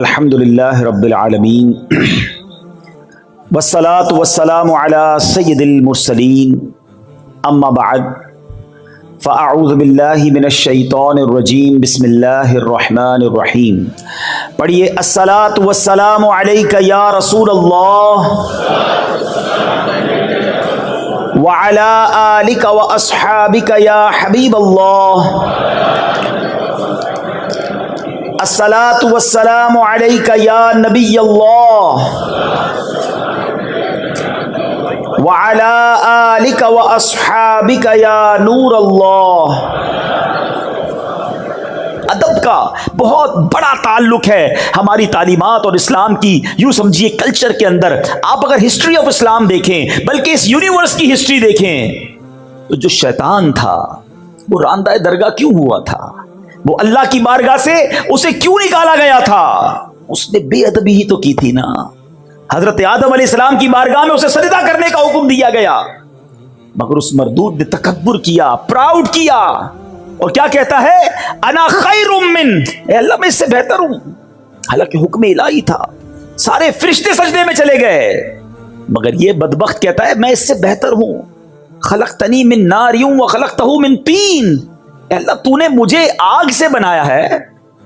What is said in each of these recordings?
الحمدللہ رب العالمین والصلاة والسلام علی سید المرسلین اما بعد فاعوذ باللہ من الشیطان الرجیم بسم اللہ الرحمن الرحیم. پڑھیے الصلاة والسلام علیک یا رسول اللہ وعلی آلک واصحابک یا حبیب اللہ. الصلاۃ والسلام علیک یا نبی اللہ وعلی آلک واصحابک یا نور اللہ. ادب کا بہت بڑا تعلق ہے ہماری تعلیمات اور اسلام کی یوں سمجھیے کلچر کے اندر. آپ اگر ہسٹری آف اسلام دیکھیں بلکہ اس یونیورس کی ہسٹری دیکھیں تو جو شیطان تھا وہ راندہ درگاہ کیوں ہوا تھا؟ وہ اللہ کی بارگاہ سے اسے کیوں نکالا گیا تھا؟ اس نے بے ادبی ہی تو کی تھی نا. حضرت آدم علیہ السلام کی بارگاہ میں اسے سجدہ کرنے کا حکم دیا گیا، مگر اس مردود نے تکبر کیا، پراؤڈ کیا، اور کیا کہتا ہے؟ انا خیر من، اے اللہ میں اس سے بہتر ہوں. حالانکہ حکم الہی تھا، سارے فرشتے سجدے میں چلے گئے، مگر یہ بدبخت کہتا ہے میں اس سے بہتر ہوں. خلقتنی من نار وخلقتہ من طین، اے اللہ تو نے مجھے آگ سے بنایا ہے،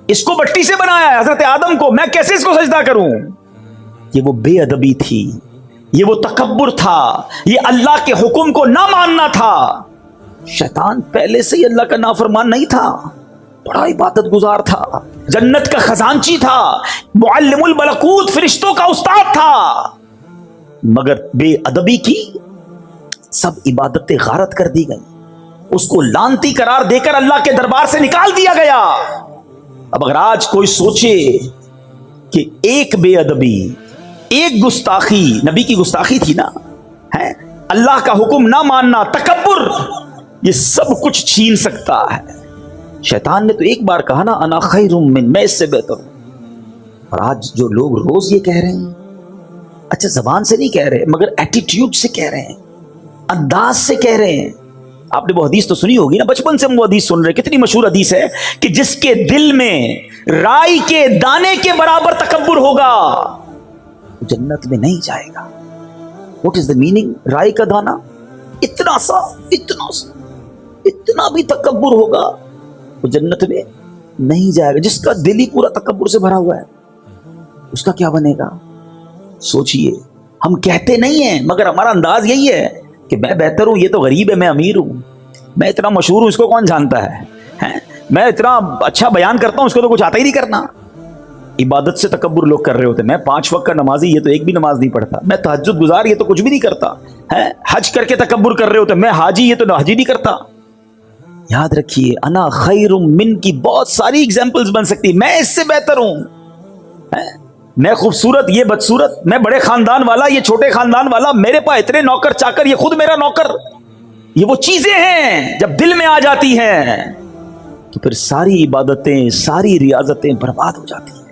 اس کو مٹی سے بنایا ہے، حضرت آدم کو، میں کیسے اس کو سجدہ کروں؟ یہ وہ بے ادبی تھی، یہ وہ تکبر تھا، یہ اللہ کے حکم کو نہ ماننا تھا. شیطان پہلے سے ہی اللہ کا نافرمان نہیں تھا، بڑا عبادت گزار تھا، جنت کا خزانچی تھا، معلم الملکوت، فرشتوں کا استاد تھا، مگر بے ادبی کی سب عبادتیں غارت کر دی گئی، اس کو لعنتی قرار دے کر اللہ کے دربار سے نکال دیا گیا. اب اگر آج کوئی سوچے کہ ایک بے ادبی، ایک گستاخی، نبی کی گستاخی تھی نا، ہے اللہ کا حکم نہ ماننا، تکبر، یہ سب کچھ چھین سکتا ہے. شیطان نے تو ایک بار کہا نا انا خیر من، میں اس سے بہتر ہوں. اور آج جو لوگ روز یہ کہہ رہے ہیں، اچھا زبان سے نہیں کہہ رہے مگر ایٹیٹیوڈ سے کہہ رہے ہیں، انداز سے کہہ رہے ہیں. آپ نے وہ حدیث تو سنی ہوگی نا، بچپن سے ہم وہ حدیث سن رہے ہیں، کتنی مشہور حدیث ہے کہ جس کے دل میں رائی کے دانے کے برابر تکبر ہوگا جنت میں نہیں جائے گا. What is the meaning? رائی کا دانا اتنا سا اتنا بھی تکبر ہوگا وہ جنت میں نہیں جائے گا. جس کا دل ہی پورا تکبر سے بھرا ہوا ہے اس کا کیا بنے گا؟ سوچئے. ہم کہتے نہیں ہیں مگر ہمارا انداز یہی ہے کہ میں بہتر ہوں، یہ تو غریب ہے، میں امیر ہوں، میں اتنا مشہور ہوں، اس کو کون جانتا ہے، میں اتنا اچھا بیان کرتا ہوں، اس کو تو کچھ آتا ہی نہیں کرنا. عبادت سے تکبر لوگ کر رہے ہوتے، میں 5 وقت کا نمازی، یہ تو ایک بھی نماز نہیں پڑھتا، میں تہجد گزار، یہ تو کچھ بھی نہیں کرتا، حج کر کے تکبر کر رہے ہوتے، میں حاجی، یہ تو حج ہی نہیں کرتا. یاد رکھیے انا خیر من کی بہت ساری ایگزامپلز بن سکتی. میں اس سے بہتر ہوں، میں خوبصورت، یہ بدصورت، میں بڑے خاندان والا، یہ چھوٹے خاندان والا، میرے پاس اتنے نوکر چاکر، یہ خود میرا نوکر. یہ وہ چیزیں ہیں جب دل میں آ جاتی ہیں تو پھر ساری عبادتیں، ساری ریاضتیں برباد ہو جاتی ہیں.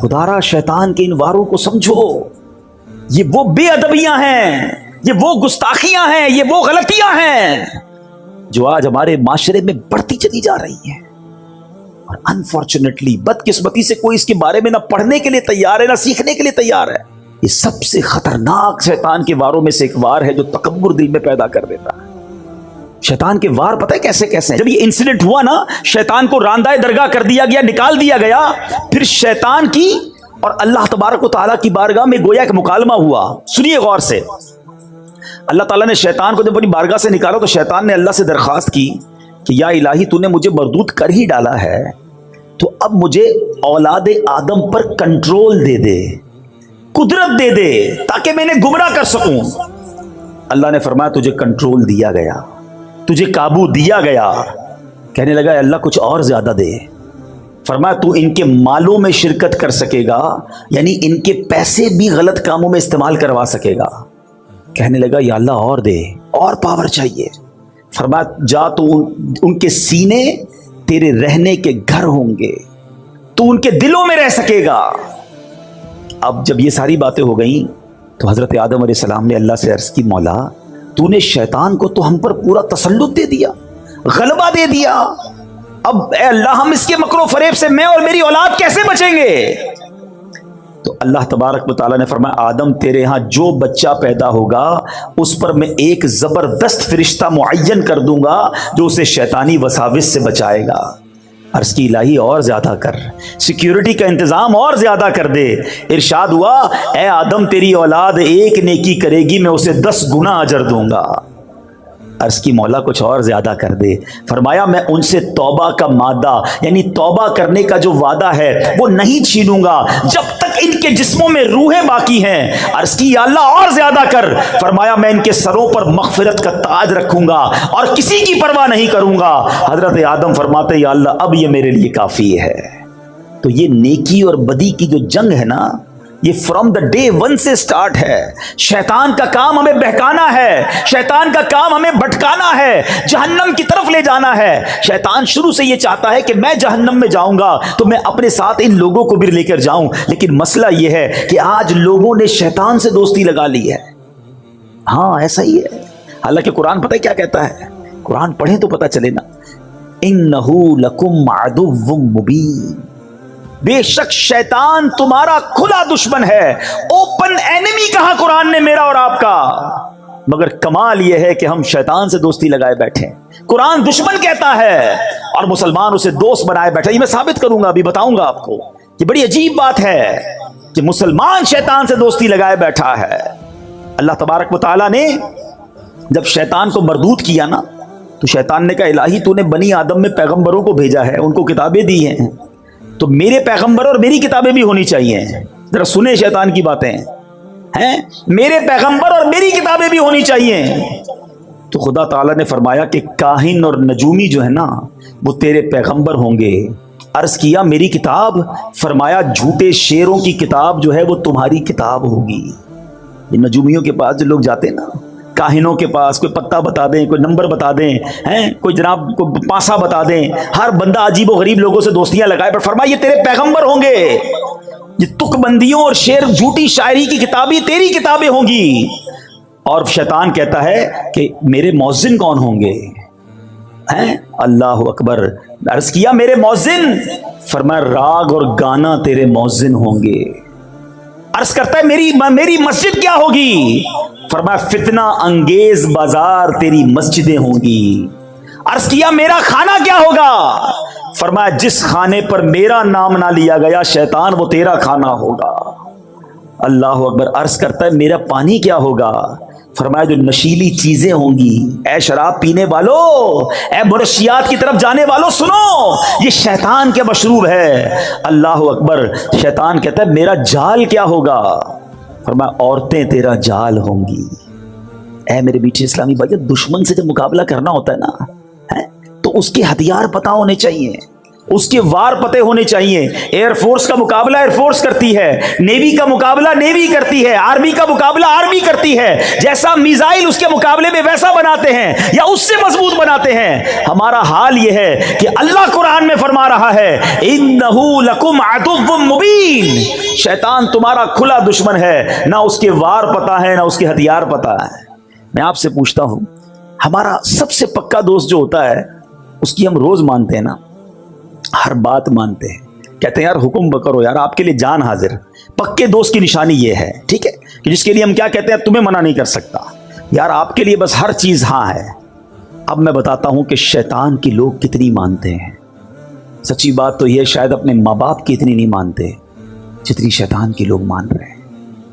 خدا را شیطان کے ان واروں کو سمجھو، یہ وہ بے ادبیاں ہیں، یہ وہ گستاخیاں ہیں، یہ وہ غلطیاں ہیں جو آج ہمارے معاشرے میں بڑھتی چلی جا رہی ہیں. اور انفارچونیٹلی، بدقسمتی سے کوئی اس کے بارے میں نہ پڑھنے کے لیے تیار ہے، نہ سیکھنے کے لیے تیار ہے. یہ سب سے خطرناک شیطان کے واروں میں سے ایک وار ہے جو تکبر دل میں پیدا کر دیتا ہے. شیطان کے وار پتہ ہے کیسے کیسے ہیں؟ جب یہ انسیڈنٹ ہوا نا، شیطان کو راندہ درگاہ کر دیا گیا، نکال دیا گیا، پھر شیطان کی اور اللہ تبارک و تعالیٰ کی بارگاہ میں گویا ایک مکالمہ ہوا. سنیے غور سے. اللہ تعالیٰ نے شیطان کو جب اپنی بارگاہ سے نکالا تو شیطان نے اللہ سے درخواست کی کہ یا الہی تو نے مجھے مردود کر ہی ڈالا ہے، تو اب مجھے اولاد آدم پر کنٹرول دے دے، قدرت دے دے، تاکہ میں انہیں گمراہ کر سکوں. اللہ نے فرمایا تجھے کنٹرول دیا گیا، تجھے قابو دیا گیا. کہنے لگا اے اللہ کچھ اور زیادہ دے. فرمایا تو ان کے مالوں میں شرکت کر سکے گا، یعنی ان کے پیسے بھی غلط کاموں میں استعمال کروا سکے گا. کہنے لگا یا اللہ اور دے، اور پاور چاہیے. فرمایا جا تو ان کے سینے تیرے رہنے کے گھر ہوں گے، تو ان کے دلوں میں رہ سکے گا. اب جب یہ ساری باتیں ہو گئیں تو حضرت آدم علیہ السلام نے اللہ سے عرض کی مولا تو نے شیطان کو تو ہم پر پورا تسلط دے دیا، غلبہ دے دیا، اب اے اللہ ہم اس کے مکر و فریب سے میں اور میری اولاد کیسے بچیں گے؟ تو اللہ تبارک و تعالیٰ نے فرمایا آدم تیرے ہاں جو بچہ پیدا ہوگا اس پر میں ایک زبردست فرشتہ معین کر دوں گا جو اسے شیطانی وساوس سے بچائے گا۔ عرض کی الہی اور زیادہ کر، سیکیورٹی کا انتظام اور زیادہ کر دے۔ ارشاد ہوا اے آدم تیری اولاد ایک نیکی کرے گی میں اسے 10 گنا اجر دوں گا۔ عرض کی مولا کچھ اور زیادہ کر دے۔ فرمایا میں ان سے توبہ کا مادہ یعنی توبہ کرنے کا جو وعدہ ہے وہ نہیں چھینوں گا جب تک ان کے جسموں میں روحیں باقی ہیں۔ عرض کی یا اللہ اور زیادہ کر۔ فرمایا میں ان کے سروں پر مغفرت کا تاج رکھوں گا اور کسی کی پرواہ نہیں کروں گا۔ حضرت آدم فرماتے یا اللہ اب یہ میرے لیے کافی ہے۔ تو یہ نیکی اور بدی کی جو جنگ ہے نا یہ فرام دا ڈے ون سے سٹارٹ ہے۔ شیطان کا کام ہمیں بہکانا ہے، شیطان کا کام ہمیں بھٹکانا ہے، جہنم کی طرف لے جانا ہے۔ شیطان شروع سے یہ چاہتا ہے کہ میں جہنم میں جاؤں گا تو میں اپنے ساتھ ان لوگوں کو بھی لے کر جاؤں، لیکن مسئلہ یہ ہے کہ آج لوگوں نے شیطان سے دوستی لگا لی ہے۔ ہاں ایسا ہی ہے، حالانکہ قرآن پتہ ہے کیا کہتا ہے؟ قرآن پڑھیں تو پتہ چلے نا، اِنَّهُ لَكُمْ عَدُوٌّ مُبِينٌ، بے شک شیطان تمہارا کھلا دشمن ہے۔ اوپن اینیمی کہا قرآن نے میرا اور آپ کا، مگر کمال یہ ہے کہ ہم شیطان سے دوستی لگائے بیٹھے۔ قرآن دشمن کہتا ہے اور مسلمان اسے دوست بنائے بیٹھے۔ یہ میں ثابت کروں گا، ابھی بتاؤں گا آپ کو۔ یہ بڑی عجیب بات ہے کہ مسلمان شیطان سے دوستی لگائے بیٹھا ہے۔ اللہ تبارک و تعالیٰ نے جب شیطان کو مردود کیا نا تو شیطان نے کہا الہی تو نے بنی آدم میں پیغمبروں کو بھیجا ہے، ان کو کتابیں دی ہیں، تو میرے پیغمبر اور میری کتابیں بھی ہونی چاہیے۔ ذرا سنیں شیطان کی باتیں ہیں، میرے پیغمبر اور میری کتابیں بھی ہونی چاہیے۔ تو خدا تعالیٰ نے فرمایا کہ کاہن اور نجومی جو ہے نا وہ تیرے پیغمبر ہوں گے۔ عرض کیا میری کتاب؟ فرمایا جھوٹے شیروں کی کتاب جو ہے وہ تمہاری کتاب ہوگی۔ یہ نجومیوں کے پاس جو لوگ جاتے ہیں نا، کاہنوں کے پاس، کوئی پتہ بتا دیں، کوئی نمبر بتا دیں، کوئی جناب کوئی پاسا بتا دیں، ہر بندہ عجیب و غریب لوگوں سے دوستیاں لگائے، پر فرمایا یہ تیرے پیغمبر ہوں گے۔ یہ تک بندیوں اور شعر جھوٹی شاعری کی کتابیں تیری کتابیں ہوں گی۔ اور شیطان کہتا ہے کہ میرے مؤذن کون ہوں گے؟ اللہ اکبر۔ عرض کیا میرے مؤذن؟ فرمایا راگ اور گانا تیرے مؤذن ہوں گے۔ عرض کرتا ہے میری مسجد کیا ہوگی؟ فرمایا فتنہ انگیز بازار تیری مسجدیں ہوں گی۔ عرض کیا میرا کھانا کیا ہوگا؟ فرمایا جس کھانے پر میرا نام نہ لیا گیا شیطان وہ تیرا کھانا ہوگا۔ اللہ اکبر۔ عرض کرتا ہے میرا پانی کیا ہوگا؟ فرمایا جو نشیلی چیزیں ہوں گی، اے شراب پینے والو، اے برشیات کی طرف جانے والو سنو، یہ شیطان کے مشروب ہے۔ اللہ اکبر۔ شیطان کہتا ہے میرا جال کیا ہوگا؟ فرمایا عورتیں تیرا جال ہوں گی۔ اے میرے میٹھے اسلامی بھائی، دشمن سے جب مقابلہ کرنا ہوتا ہے نا تو اس کے ہتھیار پتہ ہونے چاہیے، اس کے وار پتے ہونے چاہیے۔ ایئر فورس کا مقابلہ ایئر فورس کرتی ہے، نیوی کا مقابلہ نیوی کرتی ہے، آرمی کا مقابلہ آرمی کرتی ہے۔ جیسا میزائل اس کے مقابلے میں ویسا بناتے ہیں یا اس سے مضبوط بناتے ہیں۔ ہمارا حال یہ ہے کہ اللہ قرآن میں فرما رہا ہے اِنَّهُ لَكُمْ عَدُوٌّ مُبِينٌ، شیطان تمہارا کھلا دشمن ہے، نہ اس کے وار پتہ ہے نہ اس کے ہتھیار پتہ ہے۔ میں آپ سے پوچھتا ہوں، ہمارا سب سے پکا دوست جو ہوتا ہے اس کی ہم روز مانتے ہیں نا، ہر بات مانتے ہیں، کہتے ہیں یار حکم کرو یار، آپ کے لیے جان حاضر۔ پکے دوست کی نشانی یہ ہے، ٹھیک ہے، کہ جس کے لیے ہم کیا کہتے ہیں تمہیں منع نہیں کر سکتا یار، آپ کے لیے بس ہر چیز ہاں ہے۔ اب میں بتاتا ہوں کہ شیطان کی لوگ کتنی مانتے ہیں۔ سچی بات تو یہ شاید اپنے ماں باپ کی اتنی نہیں مانتے جتنی شیطان کی لوگ مان رہے ہیں،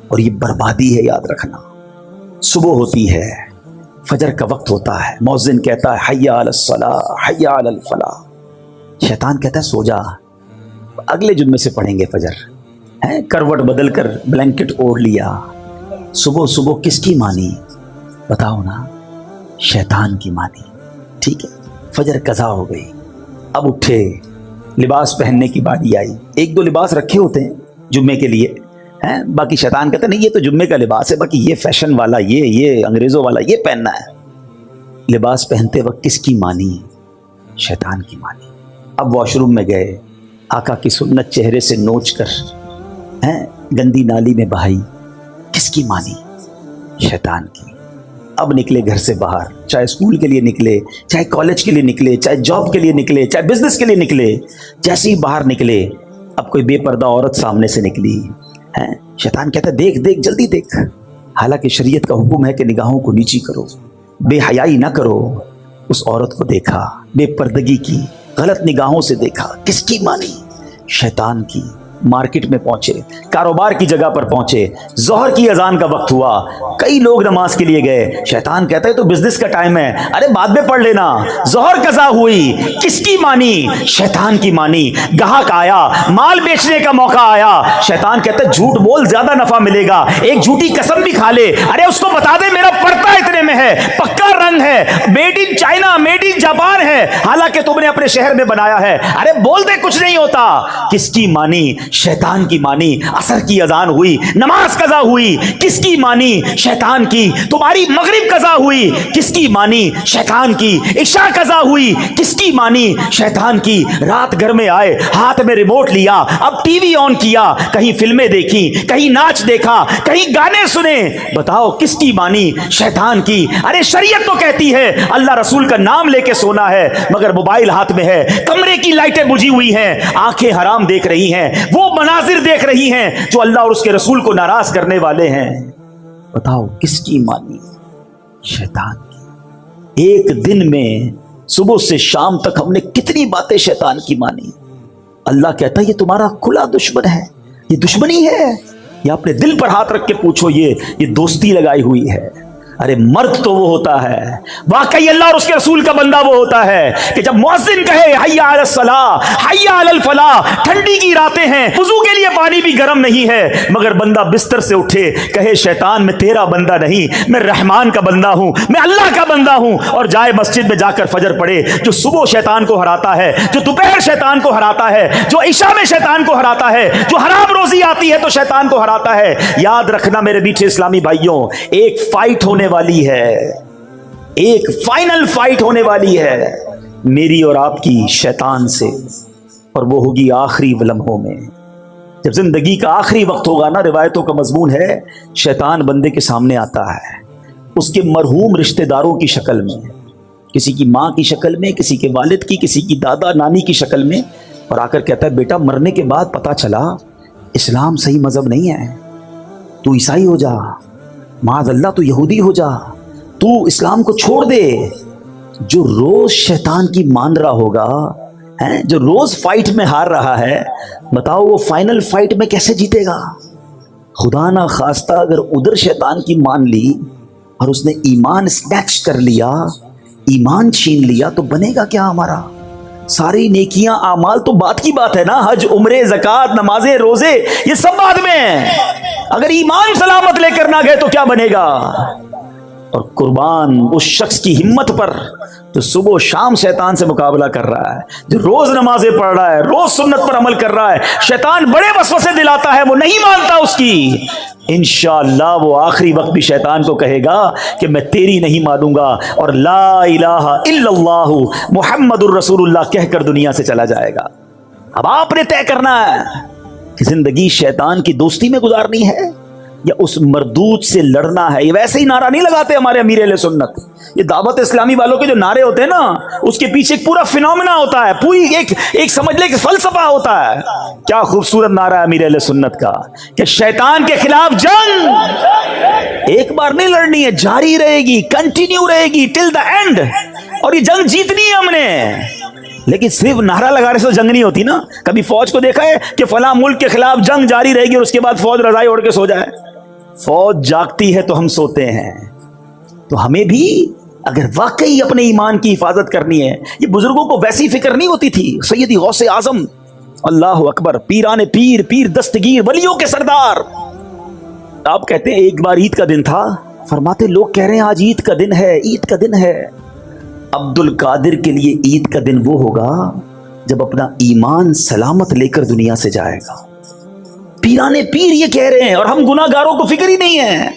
اور یہ بربادی ہے، یاد رکھنا۔ صبح ہوتی ہے، فجر کا وقت ہوتا ہے، مؤذن کہتا ہے حی علی الصلاۃ حی علی الفلاح، شیطان کہتا ہے سو جا، اگلے جمعے سے پڑھیں گے فجر۔ کروٹ بدل کر بلینکٹ اوڑھ لیا۔ صبح صبح کس کی مانی؟ بتاؤ نا، شیطان کی مانی۔ ٹھیک ہے، فجر قضا ہو گئی، اب اٹھے، لباس پہننے کی باری آئی۔ ایک دو لباس رکھے ہوتے ہیں جمعے کے لیے، باقی شیطان کہتا ہے نہیں یہ تو جمعے کا لباس ہے، باقی یہ فیشن والا، یہ انگریزوں والا یہ پہننا ہے۔ لباس پہنتے وقت کس کی مانی؟ شیطان کی مانی۔ اب واش روم میں گئے، آقا کی سنت چہرے سے نوچ کر گندی نالی میں بہائی، کس کی مانی؟ شیطان کی۔ اب نکلے گھر سے باہر، چاہے اسکول کے لیے نکلے، چاہے کالج کے لیے نکلے، چاہے جاب کے لیے نکلے، چاہے بزنس کے لیے نکلے، جیسے ہی باہر نکلے اب کوئی بے پردہ عورت سامنے سے نکلی ہے، شیطان کہتا ہے دیکھ دیکھ جلدی دیکھ، حالانکہ شریعت کا حکم ہے کہ نگاہوں کو نیچی کرو، بے حیائی نہ کرو۔ اس عورت کو دیکھا، بے پردگی کی، غلط نگاہوں سے دیکھا، کس کی مانی؟ شیطان کی۔ مارکیٹ میں پہنچے، کاروبار کی جگہ پر پہنچے، ظہر کی اذان کا وقت ہوا، کئی لوگ نماز کے لیے گئے، شیطان کہتا ہے تو بزنس کا ٹائم ہے، ارے بعد میں پڑھ لینا۔ ظہر قضا ہوئی، کس کی مانی؟ شیطان کی مانی۔ گاہک آیا، مال بیچنے کا موقع آیا، شیطان کہتا ہے جھوٹ بول زیادہ نفع ملے گا، ایک جھوٹی قسم بھی کھا لے، ارے اس کو بتا دے میرا پڑتا اتنے میں ہے، پکا رنگ ہے، made in China, made in Japan ہے، حالانکہ تم نے اپنے شہر میں بنایا ہے، ارے بول دے کچھ نہیں ہوتا۔ کس کی مانی؟ شیطان کی مانی۔ عصر کی اذان ہوئی، نماز قضا ہوئی، کس کی مانی؟ شیطان کی۔ تمہاری مغرب قضا ہوئی، کس کی مانی؟ شیطان کی۔ عشاء قضا ہوئی، کس کی مانی؟ شیطان کی۔ رات گھر میں آئے، ہاتھ میں ریموٹ لیا، اب ٹی وی آن کیا، کہیں فلمیں دیکھی، کہیں ناچ دیکھا، کہیں گانے سنے، بتاؤ کس کی مانی؟ شیطان کی۔ ارے شریعت تو کہتی ہے اللہ رسول کا نام لے کے سونا ہے، مگر موبائل ہاتھ میں ہے، کمرے کی لائٹیں بجھی ہوئی ہیں، آنکھیں حرام دیکھ رہی ہیں، وہ مناظر دیکھ رہی ہیں جو اللہ اور اس کے رسول کو ناراض کرنے والے ہیں، بتاؤ کس کی مانی؟ شیطان کی۔ ایک دن میں صبح سے شام تک ہم نے کتنی باتیں شیطان کی مانی۔ اللہ کہتا ہے یہ تمہارا کھلا دشمن ہے، یہ دشمنی ہے، یہ اپنے دل پر ہاتھ رکھ کے پوچھو، یہ دوستی لگائی ہوئی ہے۔ ارے مرد تو وہ ہوتا ہے، واقعی اللہ اور اس کے رسول کا بندہ وہ ہوتا ہے کہ جب مؤذن کہے حیا علی الصلاۃ، حیا علی الفلاح، ٹھنڈی کی راتیں ہیں، وضو کے لیے پانی بھی گرم نہیں ہے، مگر بندہ بستر سے اٹھے کہے شیطان میں تیرا بندہ نہیں، میں رحمان کا بندہ ہوں، میں اللہ کا بندہ ہوں، اور جائے مسجد میں جا کر فجر پڑھے۔ جو صبح شیطان کو ہراتا ہے، جو دوپہر شیطان کو ہراتا ہے، جو عشاء میں شیطان کو ہراتا ہے، جو حرام روزی آتی ہے تو شیطان کو ہراتا ہے۔ یاد رکھنا میرے میٹھے اسلامی بھائیوں، ایک فائٹ ہونے والی ہے، ایک فائنل فائٹ ہونے والی ہے میری اور آپ کی شیطان سے، اور وہ ہوگی آخری لمحوں میں، جب زندگی کا آخری وقت ہوگا نا۔ روایتوں کا مضمون ہے شیطان بندے کے سامنے آتا ہے اس کے مرحوم رشتہ داروں کی شکل میں، کسی کی ماں کی شکل میں، کسی کے والد کی، کسی کی دادا نانی کی شکل میں، اور آ کر کہتا ہے بیٹا مرنے کے بعد پتا چلا اسلام صحیح مذہب نہیں ہے، تو عیسائی ہو جا، معاذ اللہ تو یہودی ہو جا، تو اسلام کو چھوڑ دے۔ جو روز شیطان کی مان رہا ہوگا، جو روز فائٹ میں ہار رہا ہے، بتاؤ وہ فائنل فائٹ میں کیسے جیتے گا؟ خدا نہ خواستہ اگر ادھر شیطان کی مان لی اور اس نے ایمان سنیچ کر لیا، ایمان چھین لیا، تو بنے گا کیا ہمارا؟ ساری نیکیاں اعمال تو بات کی بات ہے نا، حج، عمرے، زکوٰۃ، نمازیں، روزے، یہ سب بعد میں ہیں، اگر ایمان سلامت لے کر نہ گئے تو کیا بنے گا؟ اور قربان اس شخص کی ہمت پر جو صبح و شام شیطان سے مقابلہ کر رہا ہے، جو روز نمازیں پڑھ رہا ہے، روز سنت پر عمل کر رہا ہے، شیطان بڑے وسوسے دلاتا ہے، وہ نہیں مانتا اس کی، انشاءاللہ وہ آخری وقت بھی شیطان کو کہے گا کہ میں تیری نہیں مانوں گا، اور لا الہ الا اللہ محمد الرسول اللہ کہہ کر دنیا سے چلا جائے گا۔ اب آپ نے طے کرنا ہے کہ زندگی شیطان کی دوستی میں گزارنی ہے یا اس مردود سے لڑنا ہے۔ یہ ویسے ہی نعرہ نہیں لگاتے ہمارے امیر اہل سنت، یہ دعوت اسلامی والوں کے جو نعرے ہوتے ہیں نا، اس کے پیچھے ایک پورا فینومینا ہوتا ہے، پوری ایک سمجھ لے کہ فلسفہ ہوتا ہے۔ کیا خوبصورت نعرہ ہے امیر اہل سنت کا کہ شیطان کے خلاف جنگ ایک بار نہیں لڑنی ہے، جاری رہے گی، کنٹینیو رہے گی ٹل دا اینڈ، اور یہ جنگ جیتنی ہے ہم نے۔ لیکن صرف نعرہ لگانے سے جنگ نہیں ہوتی نا۔ کبھی فوج کو دیکھا ہے کہ فلاں ملک کے خلاف جنگ جاری رہے گی اور اس کے بعد فوج رضائی اوڑھ کے سو جائے؟ فوج جاگتی ہے تو ہم سوتے ہیں۔ تو ہمیں بھی اگر واقعی اپنے ایمان کی حفاظت کرنی ہے، یہ بزرگوں کو ویسی فکر نہیں ہوتی تھی۔ سیدی غوث اعظم، اللہ اکبر، پیران پیر، پیر دستگیر، ولیوں کے سردار، آپ کہتے ہیں ایک بار عید کا دن تھا، فرماتے لوگ کہہ رہے ہیں آج عید کا دن ہے، عید کا دن ہے۔ عبد القادر کے لیے عید کا دن وہ ہوگا جب اپنا ایمان سلامت لے کر دنیا سے جائے گا۔ پیرانے پیر یہ کہہ رہے ہیں، اور ہم گناہ گاروں کو فکر ہی نہیں ہے۔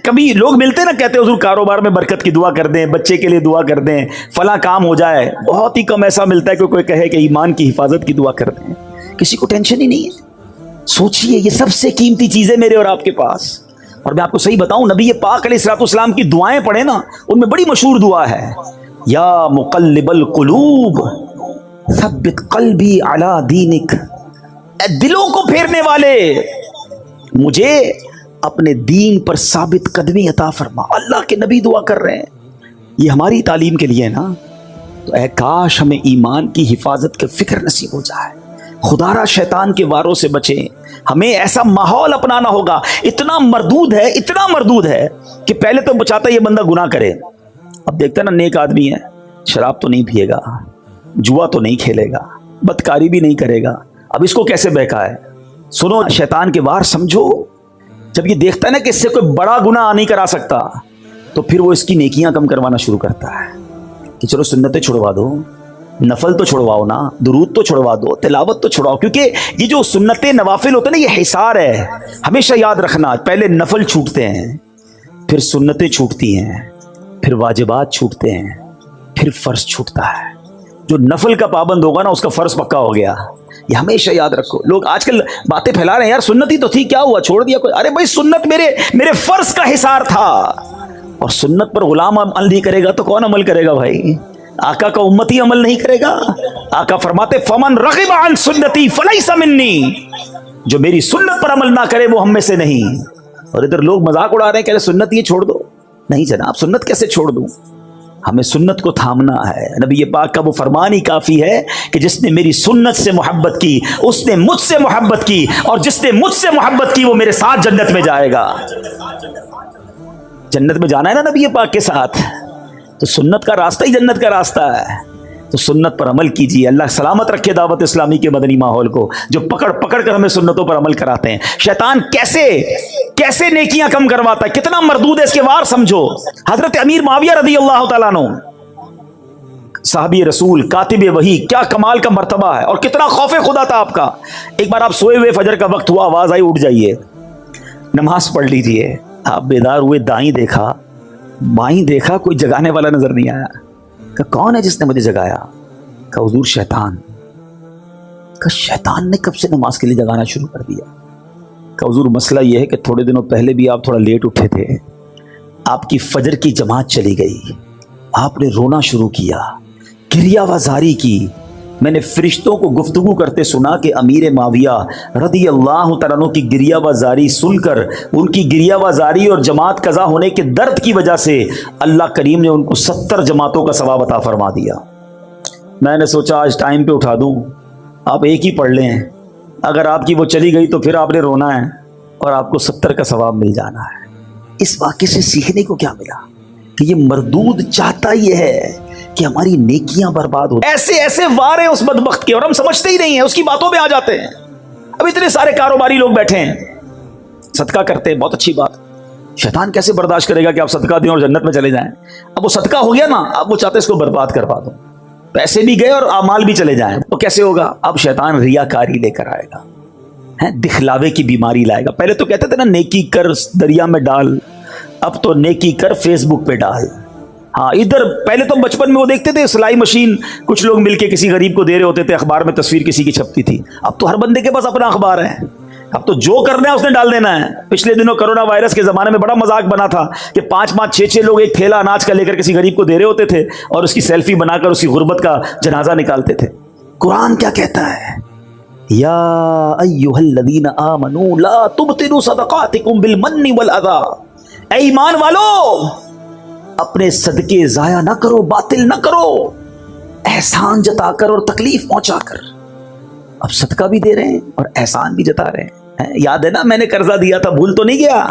کبھی لوگ ملتے نا، کہتے حضور کاروبار میں برکت کی دعا کر دیں، بچے کے لیے دعا کر دیں، فلاں کام ہو جائے۔ بہت ہی کم ایسا ملتا ہے کہ کوئی کہے کہ ایمان کی حفاظت کی دعا کر دیں۔ کسی کو ٹینشن ہی نہیں ہے۔ سوچئے یہ سب سے قیمتی چیزیں میرے اور آپ کے پاس، اور میں آپ کو صحیح بتاؤں، نبی پاک علیہ الصلوۃ والسلام کی دعائیں پڑھیں نا، ان میں بڑی مشہور دعا ہے، یا مقلب القلوب ثبت قلبی علی دینک، اے دلوں کو پھیرنے والے مجھے اپنے دین پر ثابت قدمی عطا فرما۔ اللہ کے نبی دعا کر رہے ہیں، یہ ہماری تعلیم کے لیے نا۔ تو اے کاش ہمیں ایمان کی حفاظت کے فکر نصیب ہو جائے، خدا را شیطان کے واروں سے بچیں۔ ہمیں ایسا ماحول اپنانا ہوگا، اتنا مردود ہے، اتنا مردود ہے کہ پہلے تو بچاتا یہ بندہ گناہ کرے، اب دیکھتا ہے نا نیک آدمی ہے، شراب تو نہیں پیے گا، جوا تو نہیں کھیلے گا، بدکاری بھی نہیں کرے گا، اب اس کو کیسے بہکائے۔ سنو، شیطان کے وار سمجھو، جب یہ دیکھتا ہے نا کہ اس سے کوئی بڑا گناہ نہیں کرا سکتا، تو پھر وہ اس کی نیکیاں کم کروانا شروع کرتا ہے کہ چلو سنتیں چھڑوا دو، نفل تو چھڑواؤ نا، درود تو چھڑوا دو، تلاوت تو چھڑواؤ، کیونکہ یہ جو سنتیں نوافل ہوتے ہیں نا، یہ حصار ہے۔ ہمیشہ یاد رکھنا، پہلے نفل چھوٹتے ہیں، پھر سنتیں چھوٹتی ہیں، پھر واجبات چھوٹتے ہیں، پھر فرض چھوٹتا ہے۔ جو نفل کا پابند ہوگا نا، اس کا فرض پکا ہو گیا، یہ ہمیشہ یاد رکھو۔ لوگ آج کل باتیں پھیلا رہے ہیں، یار سنت ہی تو تھی، کیا ہوا چھوڑ دیا کوئی؟ ارے بھائی سنت میرے فرض کا حصار تھا، اور سنت پر غلام عمل نہیں کرے گا تو کون عمل کرے گا بھائی؟ آقا کا امتی عمل نہیں کرے گا؟ آقا فرماتے فمن رغب عن سنتی فلیس منی، جو میری سنت پر عمل نہ کرے وہ ہم میں سے نہیں۔ اور ادھر لوگ مذاق اڑا رہے ہیں کہ سنت یہ چھوڑ دو، نہیں جناب، سنت کیسے چھوڑ دوں؟ ہمیں سنت کو تھامنا ہے۔ نبی پاک کا وہ فرمان ہی کافی ہے کہ جس نے میری سنت سے محبت کی اس نے مجھ سے محبت کی، اور جس نے مجھ سے محبت کی وہ میرے ساتھ جنت میں جائے گا۔ جنت میں جانا ہے نا نبی پاک کے ساتھ، تو سنت کا راستہ ہی جنت کا راستہ ہے۔ تو سنت پر عمل کیجیے۔ اللہ سلامت رکھے دعوت اسلامی کے مدنی ماحول کو، جو پکڑ کر ہمیں سنتوں پر عمل کراتے ہیں۔ شیطان کیسے نیکیاں کم کرواتا ہے، کتنا مردود ہے، اس کے وار سمجھو۔ حضرت امیر معاویہ رضی اللہ تعالیٰ عنہ، صحابی رسول، کاتب وحی، کیا کمال کا مرتبہ ہے، اور کتنا خوف خدا تھا آپ کا۔ ایک بار آپ سوئے ہوئے، فجر کا وقت ہوا، آواز آئی اٹھ جائیے، نماز پڑھ لیجئے۔ آپ بیدار ہوئے، دائیں دیکھا، بائیں دیکھا، کوئی جگانے والا نظر نہیں آیا۔ کہ کون ہے جس نے مجھے جگایا؟ کہ حضور شیطان۔ کہ شیطان نے کب سے نماز کے لیے جگانا شروع کر دیا؟ کہ حضور مسئلہ یہ ہے کہ تھوڑے دنوں پہلے بھی آپ تھوڑا لیٹ اٹھے تھے، آپ کی فجر کی جماعت چلی گئی، آپ نے رونا شروع کیا، گریہ وزاری کی۔ میں نے فرشتوں کو گفتگو کرتے سنا کہ امیر معاویہ رضی اللہ تعالیٰ عنہ کی گریہ وزاری سن کر، ان کی گریہ وزاری اور جماعت قضا ہونے کے درد کی وجہ سے اللہ کریم نے ان کو 70 جماعتوں کا ثواب عطا فرما دیا۔ میں نے سوچا آج ٹائم پہ اٹھا دوں، آپ ایک ہی پڑھ لیں، اگر آپ کی وہ چلی گئی تو پھر آپ نے رونا ہے اور آپ کو 70 کا ثواب مل جانا ہے۔ اس واقعے سے سیکھنے کو کیا ملا؟ کہ یہ مردود چاہتا یہ ہے کہ ہماری نیکیاں برباد ہو۔ ایسے وار ہیں اس بدبخت کے، اور ہم سمجھتے ہی نہیں ہیں، اس کی باتوں پہ آ جاتے ہیں۔ اب اتنے سارے کاروباری لوگ بیٹھے ہیں، صدقہ کرتے ہیں، بہت اچھی بات۔ شیطان کیسے برداشت کرے گا کہ آپ صدقہ دیں اور جنت میں چلے جائیں؟ اب وہ صدقہ ہو گیا نا، اب وہ چاہتے اس کو برباد کروا دو، پیسے بھی گئے اور اعمال بھی چلے جائیں، تو کیسے ہوگا؟ اب شیطان ریاکاری لے کر آئے گا، دکھلاوے کی بیماری لائے گا۔ پہلے تو کہتے تھے نا نیکی کر دریا میں ڈال، اب تو نیکی کر فیس بک پہ ڈال۔ ہاں ادھر پہلے تو بچپن میں وہ دیکھتے تھے سلائی مشین، کچھ لوگ مل کے کسی غریب کو دے رہے ہوتے تھے، اخبار میں تصویر کسی کی چھپتی تھی۔ اب تو ہر بندے کے پاس اپنا اخبار ہے، اب تو جو کرنا ہے اس نے ڈال دینا ہے۔ پچھلے دنوں کرونا وائرس کے زمانے میں بڑا مذاق بنا تھا کہ 5 6 لوگ ایک تھیلا اناج کا لے کر کسی غریب کو دے رہے ہوتے تھے اور اس کی سیلفی بنا کر اس کی غربت کا جنازہ نکالتے تھے۔ قرآن کیا کہتا ہے؟ یا ایھا الذین آمنوا لا تبطلوا صدقاتکم بالمن والاذی، اے ایمان والو اپنے صدقے ضائع نہ کرو، باطل نہ کرو، احسان جتا کر اور تکلیف پہنچا کر۔ اب صدقہ بھی دے رہے ہیں اور احسان بھی جتا رہے ہیں۔ یاد ہے نا میں نے قرضہ دیا تھا، بھول تو نہیں گیا؟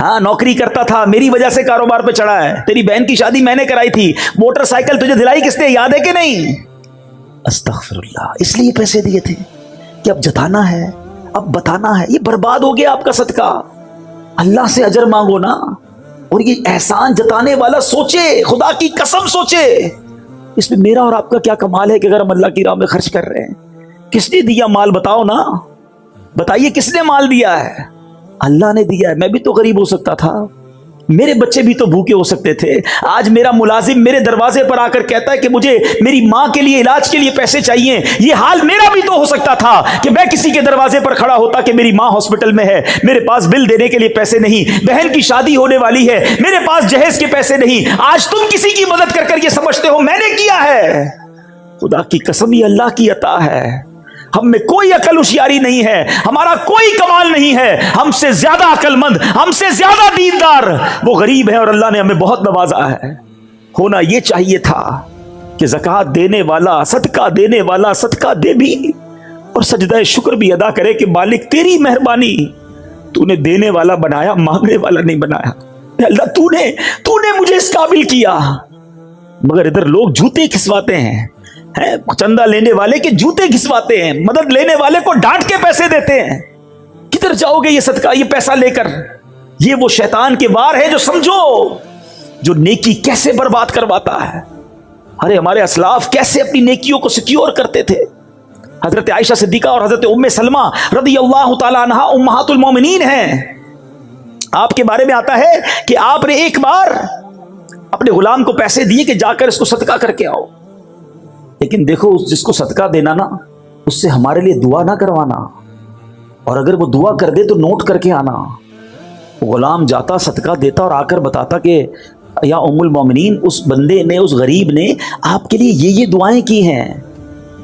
ہاں نوکری کرتا تھا، میری وجہ سے کاروبار پہ چڑھا ہے، تیری بہن کی شادی میں نے کرائی تھی، موٹر سائیکل تجھے دلائی کس نے، یاد ہے کہ نہیں؟ استغفر اللہ، اس لیے پیسے دیے تھے کہ اب جتانا ہے، اب بتانا ہے۔ یہ برباد ہو گیا آپ کا صدقہ، اللہ سے اجر مانگو نا۔ اور یہ احسان جتانے والا سوچے، خدا کی قسم سوچے، اس میں میرا اور آپ کا کیا کمال ہے کہ اگر ہم اللہ کی راہ میں خرچ کر رہے ہیں۔ کس نے دیا مال؟ بتاؤ نا، بتائیے کس نے مال دیا ہے؟ اللہ نے دیا ہے۔ میں بھی تو غریب ہو سکتا تھا، میرے بچے بھی تو بھوکے ہو سکتے تھے. آج میرا ملازم میرے دروازے پر آ کر کہتا ہے کہ مجھے میری ماں کے لیے علاج کے لیے پیسے چاہیے. یہ حال میرا بھی تو ہو سکتا تھا کہ میں کسی کے دروازے پر کھڑا ہوتا کہ میری ماں ہاسپٹل میں ہے, میرے پاس بل دینے کے لیے پیسے نہیں, بہن کی شادی ہونے والی ہے, میرے پاس جہیز کے پیسے نہیں. آج تم کسی کی مدد کر کر یہ سمجھتے ہو میں نے کیا ہے. خدا کی قسم یہ اللہ کی عطا ہے. ہم میں کوئی عقل ہوشیاری نہیں ہے, ہمارا کوئی کمال نہیں ہے. ہم سے زیادہ عقل مند, ہم سے زیادہ دیندار وہ غریب ہیں, اور اللہ نے ہمیں بہت نوازا ہے. ہونا یہ چاہیے تھا کہ زکوٰۃ دینے والا, صدقہ دینے والا صدقہ دے بھی اور سجدہ شکر بھی ادا کرے کہ مالک تیری مہربانی, تو نے دینے والا بنایا, مانگنے والا نہیں بنایا. اللہ تو نے مجھے اس قابل کیا. مگر ادھر لوگ جوتے کھسواتے ہیں, چندہ لینے والے کے جوتے گھسواتے ہیں, مدد لینے والے کو ڈانٹ کے پیسے دیتے ہیں. کدھر جاؤ گے یہ صدقہ, یہ پیسہ لے کر؟ یہ وہ شیطان کے وار ہے جو سمجھو, جو نیکی کیسے برباد کرواتا ہے. ارے ہمارے اسلاف کیسے اپنی نیکیوں کو سیکیور کرتے تھے. حضرت عائشہ صدیقہ اور حضرت ام سلمہ رضی اللہ تعالی عنہا امہات المومنین ہیں. آپ کے بارے میں آتا ہے کہ آپ نے ایک بار اپنے غلام کو پیسے دیے کہ جا کر اس کو صدقہ کر کے آؤ. لیکن دیکھو جس کو صدقہ دینا نا, اس سے ہمارے لیے دعا نہ کروانا, اور اگر وہ دعا کر دے تو نوٹ کر کے آنا. غلام جاتا صدقہ دیتا اور آ کر بتاتا کہ یا ام المومنین اس بندے نے, اس غریب نے آپ کے لیے یہ دعائیں کی ہیں.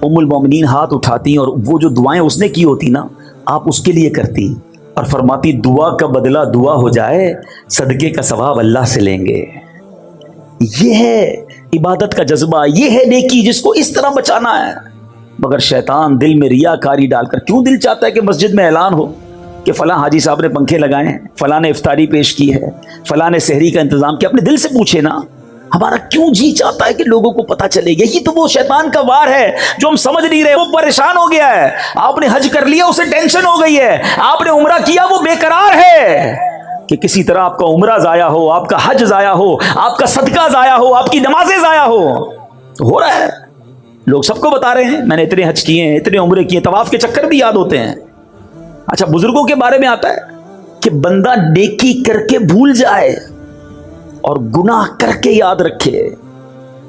ام المومنین ہاتھ اٹھاتی اور وہ جو دعائیں اس نے کی ہوتی نا آپ اس کے لیے کرتی, اور فرماتی دعا کا بدلہ دعا ہو جائے, صدقے کا ثواب اللہ سے لیں گے. یہ ہے عبادت کا جذبہ, یہ ہے نیکی جس کو اس طرح بچانا ہے. مگر شیطان دل میں ریاکاری ڈال کر, کیوں دل چاہتا ہے کہ مسجد میں اعلان ہو کہ فلاں حاجی صاحب نے پنکھے لگائے ہیں, فلاں نے افطاری پیش کی ہے, فلاں نے سحری کا انتظام کیا. اپنے دل سے پوچھے نا, ہمارا کیوں جی چاہتا ہے کہ لوگوں کو پتہ چلے. یہی تو وہ شیطان کا وار ہے جو ہم سمجھ نہیں رہے. وہ پریشان ہو گیا ہے, آپ نے حج کر لیا اسے ٹینشن ہو گئی ہے, آپ نے عمرہ کیا وہ بے قرار ہے کہ کسی طرح آپ کا عمرہ ضائع ہو, آپ کا حج ضائع ہو, آپ کا صدقہ ضائع ہو, آپ کی نمازیں ضائع ہو رہا ہے. لوگ سب کو بتا رہے ہیں میں نے اتنے حج کیے ہیں, اتنے عمرے کیے, طواف کے چکر بھی یاد ہوتے ہیں. اچھا بزرگوں کے بارے میں آتا ہے کہ بندہ نیکی کر کے بھول جائے اور گناہ کر کے یاد رکھے.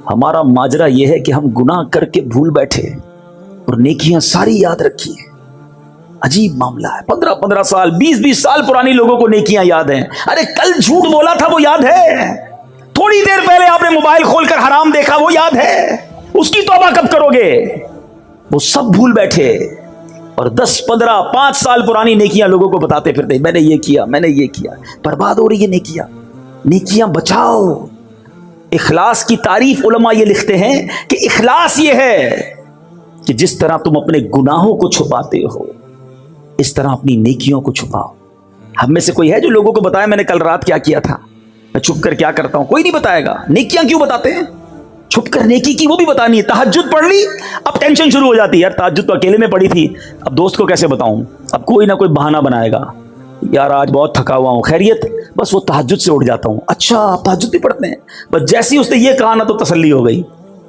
ہمارا ماجرا یہ ہے کہ ہم گناہ کر کے بھول بیٹھے اور نیکیاں ساری یاد رکھی ہیں. عجیب معاملہ ہے. 15 سال 20 سال پرانی لوگوں کو نیکیاں یاد ہیں. ارے کل جھوٹ بولا تھا وہ یاد ہے, تھوڑی دیر پہلے آپ نے موبائل کھول کر حرام دیکھا وہ یاد ہے, اس کی توبہ کب کرو گے؟ وہ سب بھول بیٹھے اور 10 15 5 سال پرانی نیکیاں لوگوں کو بتاتے پھرتے, میں نے یہ کیا, میں نے یہ کیا. برباد ہو رہی ہے نیکیاں. نیکیاں بچاؤ. اخلاص کی تعریف علماء یہ لکھتے ہیں کہ اخلاص یہ ہے کہ جس طرح تم اپنے گناہوں کو چھپاتے ہو اس طرح اپنی نیکیوں کو چھپاؤ. ہم میں سے کوئی ہے جو لوگوں کو بتایا میں نے کل رات کیا کیا تھا, میں چھپ کر کیا کرتا ہوں؟ کوئی نہیں بتائے گا. نیکیاں کیوں بتاتے ہیں؟ چھپ کر نیکی کی وہ بھی بتانی ہے. تہجد پڑھ لی, اب ٹینشن شروع ہو جاتی ہے, یار تہجد تو اکیلے میں پڑھی تھی, اب دوست کو کیسے بتاؤں؟ اب کوئی نہ کوئی بہانہ بنائے گا, یار آج بہت تھکا ہوا ہوں, خیریت؟ بس وہ تہجد سے اٹھ جاتا ہوں. اچھا آپ تہجد بھی پڑھتے ہیں؟ بس جیسی اس نے یہ کہا نا تو تسلی ہو گئی.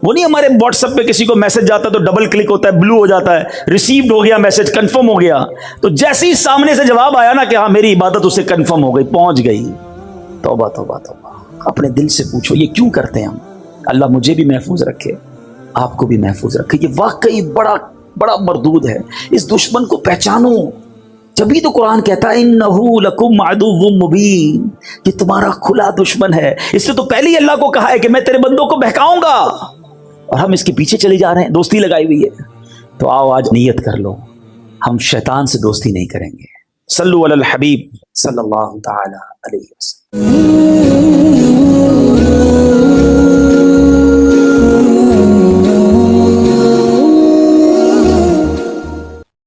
وہ نہیں ہمارے واٹس ایپ پہ کسی کو میسج جاتا ہے تو ڈبل کلک ہوتا ہے, بلو ہو جاتا ہے, ریسیوڈ ہو گیا میسج, کنفرم ہو گیا. تو جیسے ہی سامنے سے جواب آیا نا کہ ہاں میری عبادت اسے کنفرم ہو گئی, پہنچ گئی. توبہ توبہ توبہ. اپنے دل سے پوچھو یہ کیوں کرتے ہیں ہم. اللہ مجھے بھی محفوظ رکھے, آپ کو بھی محفوظ رکھے. یہ واقعی بڑا مردود ہے. اس دشمن کو پہچانو. جبھی تو قرآن کہتا ہے انہو لکم عدو مبین, کہ تمہارا کھلا دشمن ہے. اس سے تو پہلے ہی اللہ کو کہا ہے کہ میں تیرے بندوں کو بہکاؤں گا, اور ہم اس کے پیچھے چلے جا رہے ہیں, دوستی لگائی ہوئی ہے. تو آؤ آج نیت کر لو, ہم شیطان سے دوستی نہیں کریں گے. صلو علی الحبیب صلی اللہ تعالی علیہ وسلم.